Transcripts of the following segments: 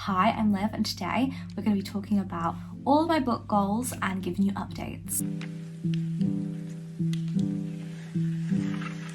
Hi, I'm Liv, and today we're going to be talking about all of my book goals and giving you updates.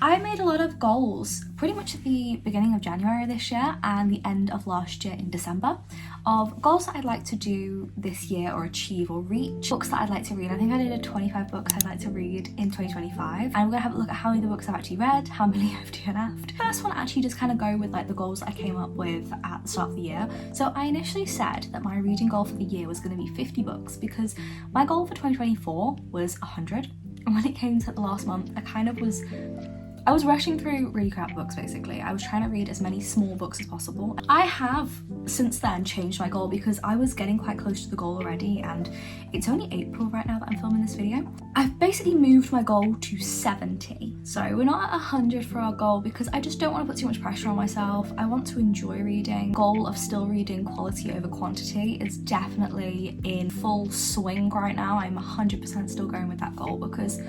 I made a lot of goals pretty much at the beginning of January this year and the end of last year in December of goals that I'd like to do this year or achieve or reach, books that I'd like to read. I think I did 25 books I'd like to read in 2025, and we're gonna have a look at how many of the books I've actually read, how many I've DNF'd. First one actually just kind of go with like the goals that I came up with at the start of the year. So I initially said that my reading goal for the year was going to be 50 books because my goal for 2024 was 100, and when it came to the last month I was rushing through really crap books basically. I was trying to read as many small books as possible. I have since then changed my goal because I was getting quite close to the goal already, and it's only April right now that I'm filming this video. I've basically moved my goal to 70. So we're not at 100 for our goal because I just don't want to put too much pressure on myself. I want to enjoy reading. Goal of still reading quality over quantity is definitely in full swing right now. I'm 100% still going with that goal because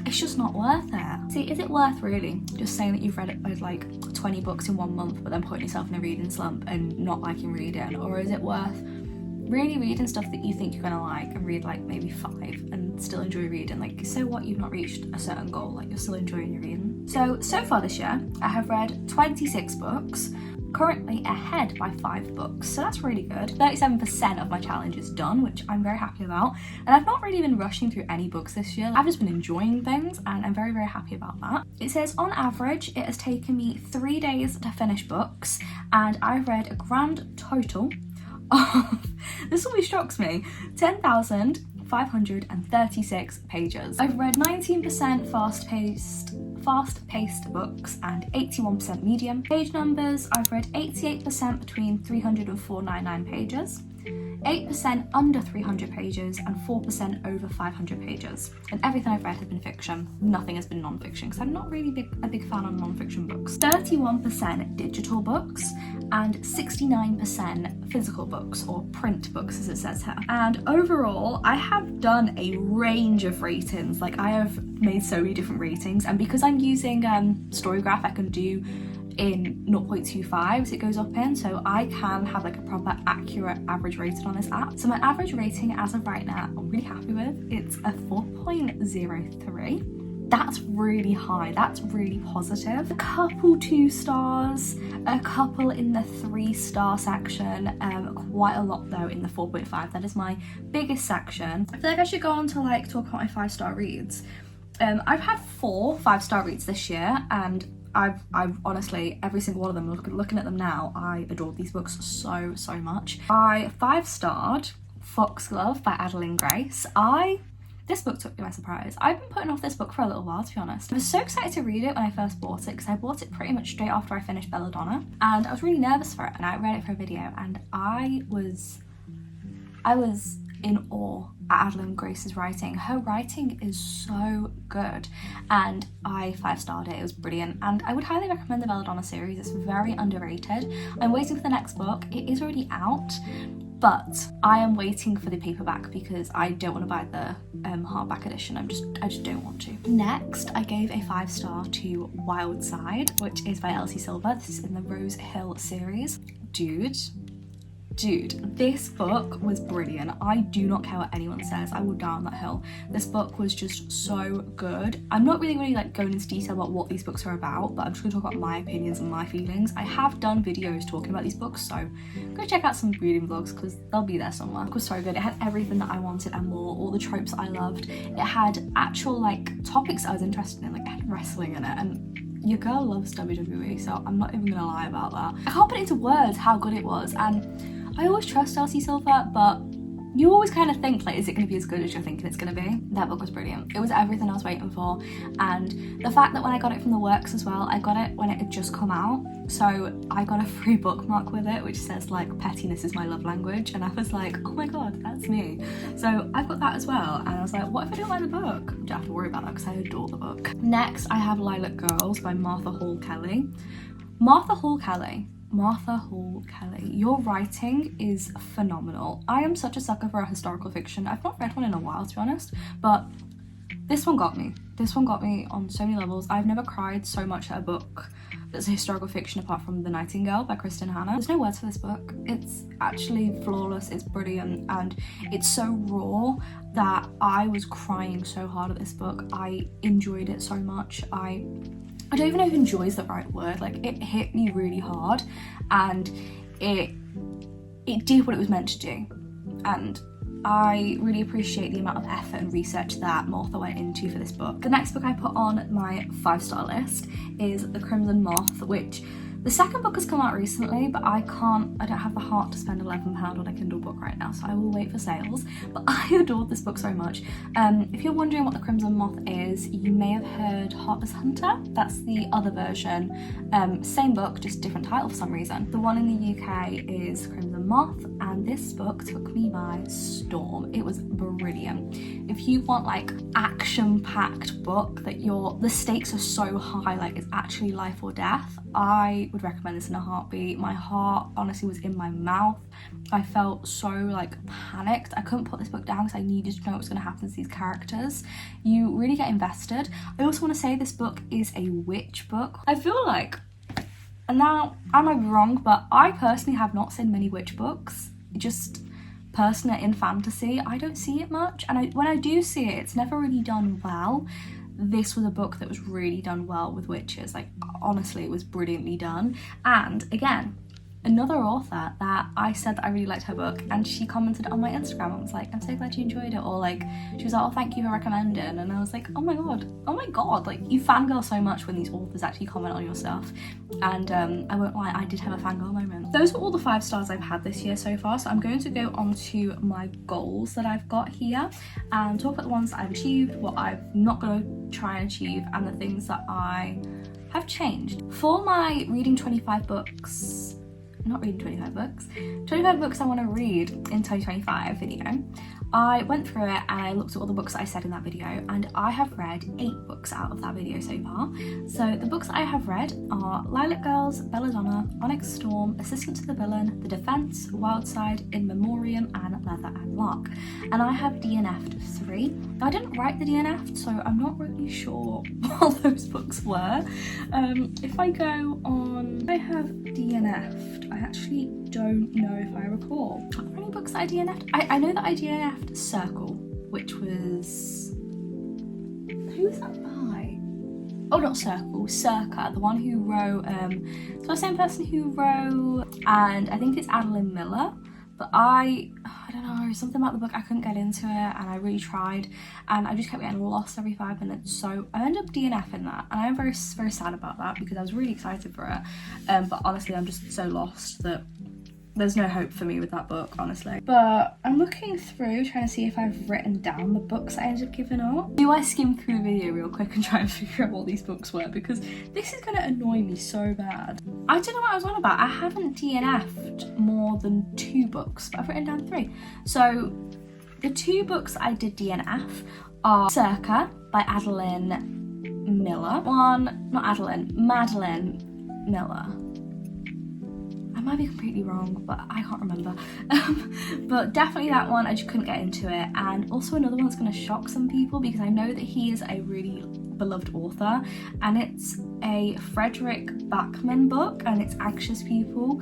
it's just not worth it. See, is it worth really just saying that you've read like 20 books in 1 month but then putting yourself in a reading slump and not liking reading? Or is it worth really reading stuff that you think you're gonna like and read like maybe 5 and still enjoy reading? Like, so what, you've not reached a certain goal, like you're still enjoying your reading. So far this year I have read 26 books, currently ahead by 5 books, so that's really good. 37% of my challenge is done, which I'm very happy about, and I've not really been rushing through any books this year. I've just been enjoying things and I'm very, very happy about that. It says on average it has taken me 3 days to finish books, and I've read a grand total of, this always shocks me, 10,536 pages. I've read 19% fast-paced books and 81% medium. Page numbers, I've read 88% between 300 and 499 pages, 8% under 300 pages, and 4% over 500 pages. And everything I've read has been fiction. Nothing has been non-fiction because I'm not really a big fan of non-fiction books. 31% digital books and 69% physical books, or print books as it says here. And overall, I have done a range of ratings. Like, I have made so many different ratings, and because I'm using StoryGraph, I can do in 0.25 it goes up in, so I can have like a proper accurate average rating on this app. So my average rating as of right now, I'm really happy with. It's a 4.03. That's really high, that's really positive. A couple 2 stars, a couple in the 3-star section, quite a lot though in the 4.5. That is my biggest section. I feel like I should go on to like talk about my 5-star reads. I've had 4 5-star reads this year, and I've honestly, every single one of them, looking at them now, I adored these books so much. I 5-starred Foxglove by Adeline Grace. This book took me by surprise. I've been putting off this book for a little while, to be honest. I was so excited to read it when I first bought it because I bought it pretty much straight after I finished Belladonna, and I was really nervous for it, and I read it for a video, and I was in awe at Adeline Grace's writing. Her writing is so good, and I 5-starred it. It was brilliant, and I would highly recommend the Belladonna series. It's very underrated. I'm waiting for the next book. It is already out, but I am waiting for the paperback because I don't want to buy the hardback edition. I just don't want to. Next, I gave a 5-star to Wild Side, which is by Elsie Silver. This is in the Rose Hill series. Dude, this book was brilliant. I do not care what anyone says, I will die on that hill. This book was just so good. I'm not really like going into detail about what these books are about, but I'm just gonna talk about my opinions and my feelings. I have done videos talking about these books, so go check out some reading vlogs because they'll be there somewhere. It was so good. It had everything that I wanted and more, all the tropes I loved. It had actual like topics I was interested in, like it had wrestling in it, and your girl loves WWE, so I'm not even gonna lie about that. I can't put it into words how good it was, and I always trust Elsie Silver, but you always kind of think, like, is it going to be as good as you're thinking it's going to be? That book was brilliant. It was everything I was waiting for, and the fact that when I got it from the works as well, I got it when it had just come out, so I got a free bookmark with it which says like, pettiness is my love language, and I was like, oh my god, that's me. So I've got that as well, and I was like, what if I don't like the book? I don't have to worry about that because I adore the book. Next, I have Lilac Girls by Martha Hall Kelly. Martha Hall Kelly, your writing is phenomenal. I am such a sucker for a historical fiction. I've not read one in a while, to be honest, but this one got me. This one got me on so many levels. I've never cried so much at a book that's a historical fiction apart from The Nightingale by Kristen Hanna. There's no words for this book. It's actually flawless, it's brilliant, and it's so raw that I was crying so hard at this book. I enjoyed it so much. I don't even know if enjoy is the right word. Like, it hit me really hard, and it did what it was meant to do. And I really appreciate the amount of effort and research that Martha went into for this book. The next book I put on my 5-star list is The Crimson Moth, which the second book has come out recently, but I don't have the heart to spend £11 on a Kindle book right now, so I will wait for sales. But I adored this book so much. If you're wondering what The Crimson Moth is, you may have heard Heartless Hunter. That's the other version. Same book, just different title for some reason. The one in the UK is Crimson Moth, and this book took me by storm. It was brilliant. If you want like action-packed book that the stakes are so high, like it's actually life or death, I would recommend this in a heartbeat. My heart honestly was in my mouth. I felt so like panicked. I couldn't put this book down because I needed to know what's going to happen to these characters. You really get invested. I also want to say this book is a witch book. I feel like, and now I might be wrong, but I personally have not seen many witch books. Just personally in fantasy, I don't see it much, and when I do see it, it's never really done well. This was a book that was really done well with witches. Like, honestly, it was brilliantly done. And again, another author that I said that I really liked her book, and she commented on my Instagram and was like, I'm so glad you enjoyed it, or like, she was like, oh, thank you for recommending. And I was like, oh my god, like, you fangirl so much when these authors actually comment on your stuff. And I won't lie, I did have a fangirl moment. Those were all the 5 stars I've had this year so far, so I'm going to go on to my goals that I've got here and talk about the ones that I've achieved, what I'm not going to try and achieve, and the things that I have changed. For my reading 25 books, not reading 25 books, 25 books I want to read in 2025 video, I went through it and I looked at all the books that I said in that video, and I have read 8 books out of that video so far. So the books that I have read are Lilac Girls, Belladonna, Onyx Storm, Assistant to the Villain, The Defence, Wildside, In Memoriam, and Leather and Lock. And I have DNF'd 3. Now, I didn't write the DNF'd, so I'm not really sure what those books were. If I go on, I have DNF'd. I actually don't know if I recall. Are there any books that I DNF'd? I know that I DNF'd Circle, which was... who was that by? Oh, not Circle, Circa, the one who wrote, it's the same person who wrote, and I think it's Adeline Miller, but I don't know, something about the book, I couldn't get into it, and I really tried, and I just kept getting lost every 5 minutes, so I ended up DNFing that, and I'm very, very sad about that because I was really excited for it, but honestly, I'm just so lost that there's no hope for me with that book, honestly. But I'm looking through, trying to see if I've written down the books I ended up giving up. Do I skim through the video real quick and try and figure out what these books were? Because this is going to annoy me so bad. I don't know what I was on about. I haven't DNF'd more than 2 books, but I've written down 3. So the 2 books I did DNF are Circa by Madeline Miller. Madeline Miller. I might be completely wrong, but I can't remember. But definitely that one, I just couldn't get into it. And also another one that's going to shock some people because I know that he is a really beloved author, and it's a Frederick Backman book, and it's Anxious People.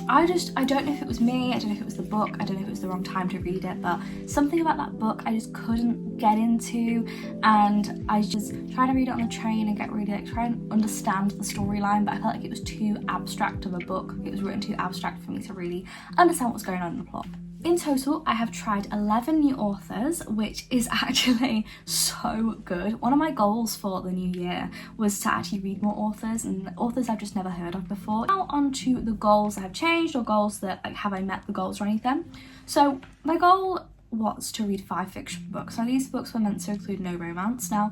I don't know if it was me, I don't know if it was the book, I don't know if it was the wrong time to read it, but something about that book I just couldn't get into, and I just tried to read it on the train and get really like try and understand the storyline, but I felt like it was too abstract of a book. It was written too abstract for me to really understand what's going on in the plot. In total, I have tried 11 new authors, which is actually so good. One of my goals for the new year was to actually read more authors, and authors I've just never heard of before. Now on to the goals that have changed, or goals that, like, have I met the goals or anything. So my goal was to read 5 fiction books. Now these books were meant to include no romance. Now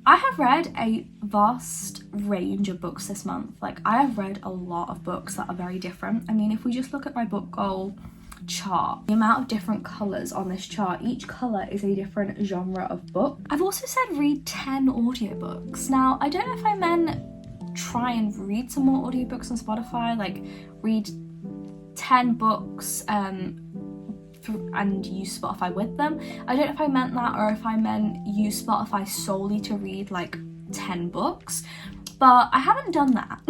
I have read a vast range of books this month. Like, I have read a lot of books that are very different. I mean, if we just look at my book goal chart, the amount of different colours on this chart, each colour is a different genre of book. I've also said read 10 audiobooks. Now I don't know if I meant try and read some more audiobooks on Spotify, like read 10 books and use Spotify with them. I don't know if I meant that, or if I meant use Spotify solely to read like 10 books. but I haven't done that.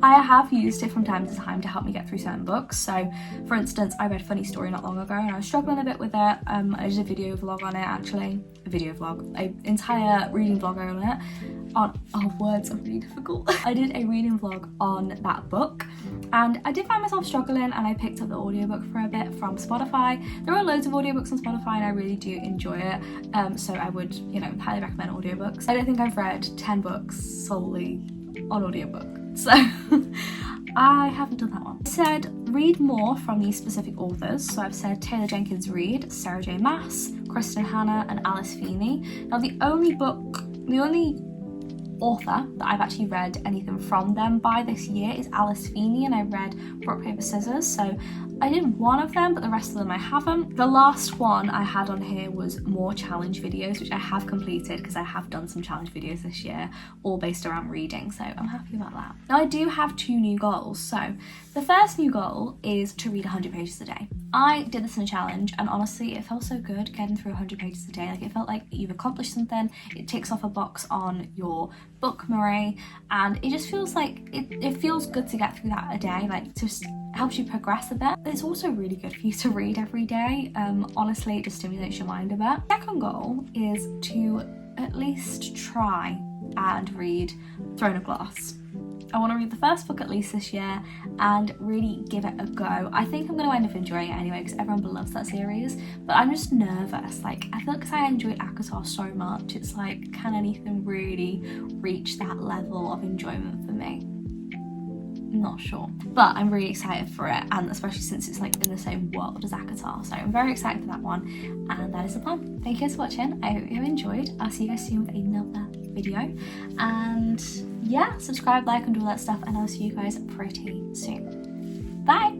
I have used it from time to time to help me get through certain books. So for instance, I read Funny Story not long ago and I was struggling a bit with it. I did a video vlog on it actually. An entire reading vlog on it. Words are really difficult. I did a reading vlog on that book and I did find myself struggling, and I picked up the audiobook for a bit from Spotify. There are loads of audiobooks on Spotify and I really do enjoy it, so I would, you know, highly recommend audiobooks. I don't think I've read 10 books solely on audiobook, so I haven't done that one. I said read more from these specific authors, so I've said Taylor Jenkins Reid, Sarah J Maas, Kristen Hanna and Alice Feeney. Now the only author that I've actually read anything from them by this year is Alice Feeney, and I read Rock Paper Scissors, so I did one of them, but the rest of them I haven't. The last one I had on here was more challenge videos, which I have completed because I have done some challenge videos this year, all based around reading, so I'm happy about that. Now I do have 2 new goals. So the first new goal is to read 100 pages a day. I did this in a challenge and honestly it felt so good getting through 100 pages a day. Like, it felt like you've accomplished something, it ticks off a box on your book Marie, and it just feels like it feels good to get through that a day, like just helps you progress a bit. It's also really good for you to read every day. Honestly, it just stimulates your mind a bit. Second goal is to at least try and read Throne of Glass. I want to read the first book at least this year and really give it a go. I think I'm going to end up enjoying it anyway because everyone loves that series, but I'm just nervous. Like, I feel like because I enjoyed ACOTAR so much, it's like, can anything really reach that level of enjoyment for me? Not sure, but I'm really excited for it, and especially since it's like in the same world as ACOTAR, so I'm very excited for that one, and that is the plan. Thank you guys for watching. I hope you have enjoyed. I'll see you guys soon with another video, and yeah, subscribe, like and do all that stuff, and I'll see you guys pretty soon. Bye.